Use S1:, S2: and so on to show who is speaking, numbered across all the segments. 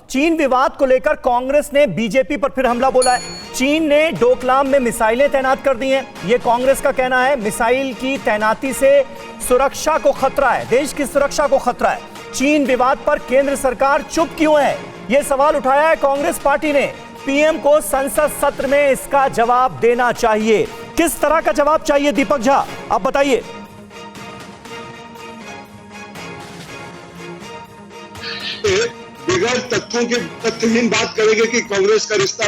S1: चीन विवाद को लेकर कांग्रेस ने बीजेपी पर फिर हमला बोला है। चीन ने डोकलाम में मिसाइलें तैनात कर दी हैं। यह कांग्रेस का कहना है, मिसाइल की तैनाती से सुरक्षा को खतरा है, देश की सुरक्षा को खतरा है। चीन विवाद पर केंद्र सरकार चुप क्यों है, यह सवाल उठाया है कांग्रेस पार्टी ने। पीएम को संसद सत्र में इसका जवाब देना चाहिए। किस तरह का जवाब चाहिए दीपक झा, आप बताइए।
S2: बिगड़ तथ्यों के तथ्यहीन बात करेंगे कि कांग्रेस का रिश्ता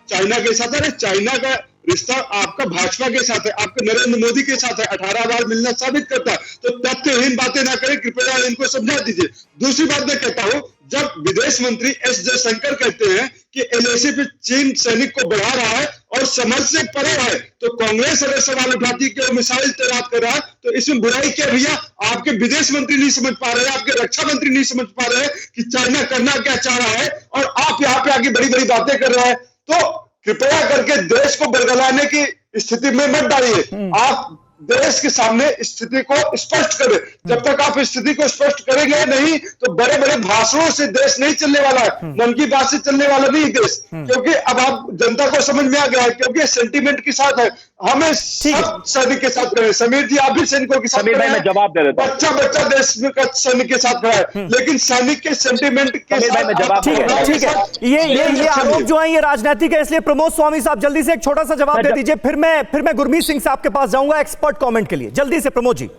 S2: चाइना के साथ है। अरे चाइना का रिश्ता आपका भाजपा के साथ है, आपके नरेंद्र मोदी के साथ है। 18 बार मिलना साबित करता है। तो तथ्यहीन बातें ना करें, कृपया इनको समझा दीजिए। दूसरी बात मैं कहता हूं, जब विदेश मंत्री एस जयशंकर कहते हैं कि एलएसी पे चीन सैनिक को बढ़ा रहा है और समझ से परे है, तो कांग्रेस अगर सवाल उठाती कि वो मिसाइल तैनात कर रहा है, तो इसमें बुराई क्या भैया? आपके विदेश मंत्री नहीं समझ पा रहे हैं, आपके रक्षा मंत्री नहीं समझ पा रहे हैं कि चाइना करना क्या चाह रहा है, और आप यहाँ पे आके बड़ी बड़ी बातें कर रहे हैं। तो कृपया करके देश को बरगलाने की स्थिति में मत डालिए। आप देश के सामने स्थिति को स्पष्ट करें। जब तक आप स्थिति को स्पष्ट करेंगे नहीं, तो बड़े बड़े भाषणों से देश नहीं चलने वाला है, मन की बात से चलने वाला नहीं देश। क्योंकि अब आप जनता को समझ में आ गया है, क्योंकि सेंटीमेंट के साथ है। हमें सब सैनिक के साथ रहे। समीर जी, आप भी सैनिकों के साथ खड़े हैं।
S3: जवाब दे देता हूं।
S2: बच्चा देश का सैनिक के साथ खड़ा है, लेकिन सैनिक के सेंटीमेंट के साथ।
S1: ठीक है। ये आरोप जो है ये राजनीतिक है, इसलिए प्रमोद स्वामी साहब जल्दी से एक छोटा सा जवाब दे दीजिए, फिर मैं गुरमीत सिंह साहब के पास जाऊंगा एक्सपर्ट कमेंट के लिए। जल्दी से प्रमोद जी।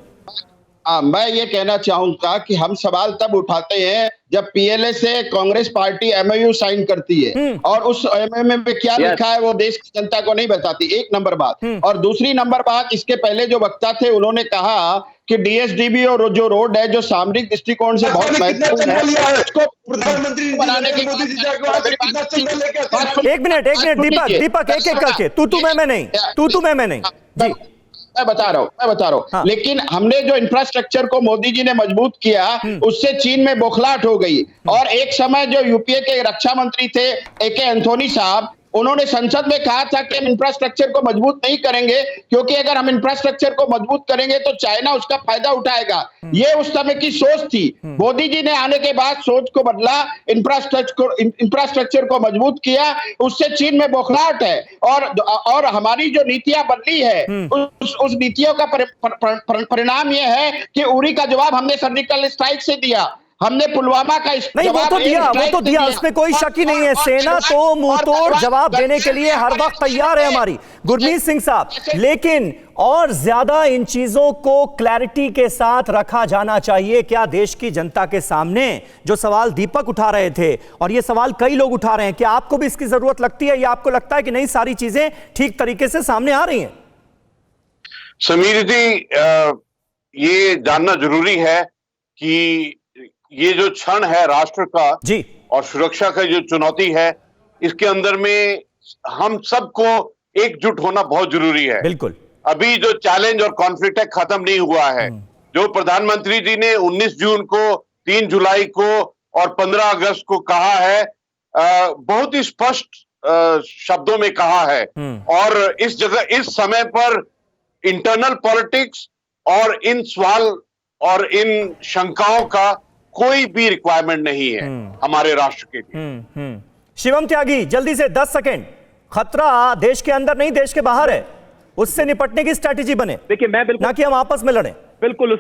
S3: मैं ये कहना चाहूंगा कि हम सवाल तब उठाते हैं जब पीएलए से कांग्रेस पार्टी एमओयू साइन करती है, और उस एमओयू में क्या लिखा है वो देश की जनता को नहीं बताती। एक नंबर बात। और दूसरी नंबर बात, इसके पहले जो वक्ता थे उन्होंने कहा कि डीएसडीबी और जो रोड है जो सामरिक दृष्टिकोण से बहुत महत्वपूर्ण है, उसको प्रधानमंत्री बनाने के।
S1: एक मिनट दीपक एक करके तू मैं नहीं जी
S3: मैं बता रहा हूँ। हाँ। लेकिन हमने जो इंफ्रास्ट्रक्चर को मोदी जी ने मजबूत किया, उससे चीन में बौखलाहट हो गई। और एक समय जो यूपीए के रक्षा मंत्री थे एके एंथोनी साहब, उन्होंने संसद में कहा था कि हम इंफ्रास्ट्रक्चर को मजबूत नहीं करेंगे, क्योंकि अगर हम इंफ्रास्ट्रक्चर को मजबूत करेंगे तो चाइना उसका फायदा उठाएगा। ये उस समय की सोच थी। मोदी जी ने आने के बाद सोच को बदला, इंफ्रास्ट्रक्चर को मजबूत किया, उससे चीन में बौखलाहट है। और हमारी जो नीतियां बदली है, उस नीतियों का परिणाम यह है कि उरी का जवाब हमने सर्जिकल स्ट्राइक से दिया, हमने पुलवामा का
S1: नहीं, वो तो दिया, उसमें कोई शक ही नहीं है। सेना तो मुंह तोड़ जवाब देने के लिए हर वक्त तैयार है हमारी। गुरमीत सिंह साहब, लेकिन और ज्यादा इन चीजों को क्लैरिटी के साथ रखा जाना चाहिए क्या देश की जनता के सामने? जो सवाल दीपक उठा रहे थे और ये सवाल कई लोग उठा रहे हैं, क्या आपको भी इसकी जरूरत लगती है, या आपको लगता है कि नहीं, सारी चीजें ठीक तरीके से सामने आ रही हैं?
S4: समीर जी, ये जानना जरूरी है कि ये जो क्षण है राष्ट्र का जी और सुरक्षा का जो चुनौती है, इसके अंदर में हम सबको एकजुट होना बहुत जरूरी है।
S1: बिल्कुल। अभी
S4: जो चैलेंज और कॉन्फ्लिक्ट है खत्म नहीं हुआ है। जो प्रधानमंत्री जी ने 19 जून को, 3 जुलाई को और 15 अगस्त को कहा है, बहुत ही स्पष्ट शब्दों में कहा है। और इस समय पर इंटरनल पॉलिटिक्स और इन सवाल और इन शंकाओं का कोई भी रिक्वायरमेंट नहीं है हमारे राष्ट्र के लिए।
S1: शिवम त्यागी, जल्दी से 10 सेकंड। खतरा देश के अंदर नहीं, देश के बाहर है, उससे निपटने की स्ट्रैटेजी बने।
S5: देखिए, मैं बिल्कुल,
S1: ना कि हम आपस में लड़ें। बिल्कुल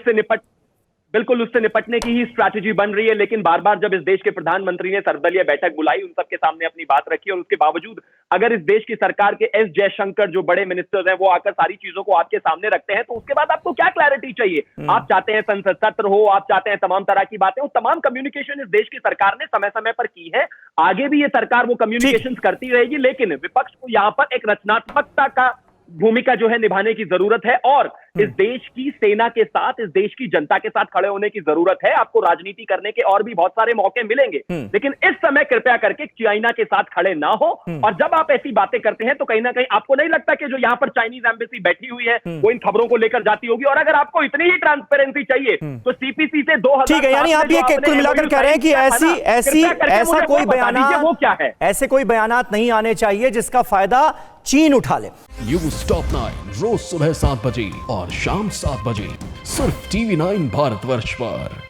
S1: उससे निपटने की ही स्ट्रैटेजी बन रही है। लेकिन बार बार जब इस देश के प्रधानमंत्री ने सर्वदलीय बैठक बुलाई, उन सबके सामने अपनी बात रखी, और उसके बावजूद अगर इस देश की सरकार के एस जयशंकर जो बड़े मिनिस्टर्स हैं वो आकर सारी चीजों को आपके सामने रखते हैं, तो उसके बाद आपको क्या क्लैरिटी चाहिए? आप चाहते हैं संसद सत्र हो, आप चाहते हैं तमाम तरह की बातें हो, तमाम कम्युनिकेशन इस देश की सरकार ने समय समय पर की है, आगे भी ये सरकार वो कम्युनिकेशन करती रहेगी। लेकिन विपक्ष को यहां पर एक रचनात्मकता का भूमिका जो है निभाने की जरूरत है, और इस देश की सेना के साथ, इस देश की जनता के साथ खड़े होने की जरूरत है। आपको राजनीति करने के और भी बहुत सारे मौके मिलेंगे, लेकिन इस समय कृपया करके चाइना के साथ खड़े ना हो। और जब आप ऐसी बातें करते हैं तो कहीं ना कहीं आपको नहीं लगता कि जो यहां पर चाइनीज एम्बेसी बैठी हुई है वो इन खबरों को लेकर जाती होगी? और अगर आपको इतनी ही ट्रांसपेरेंसी चाहिए तो सीपीसी से 2000, ठीक है, यानी आप ये कुल मिलाकर कह रहे हैं कि ऐसा कोई बयान,
S5: वो क्या है?
S1: ऐसे कोई बयानात नहीं आने चाहिए जिसका फायदा चीन उठा ले।
S6: न्यूज़ टॉप 9 रोज सुबह 7 बजे और शाम 7 बजे सिर्फ TV9 भारतवर्ष पर।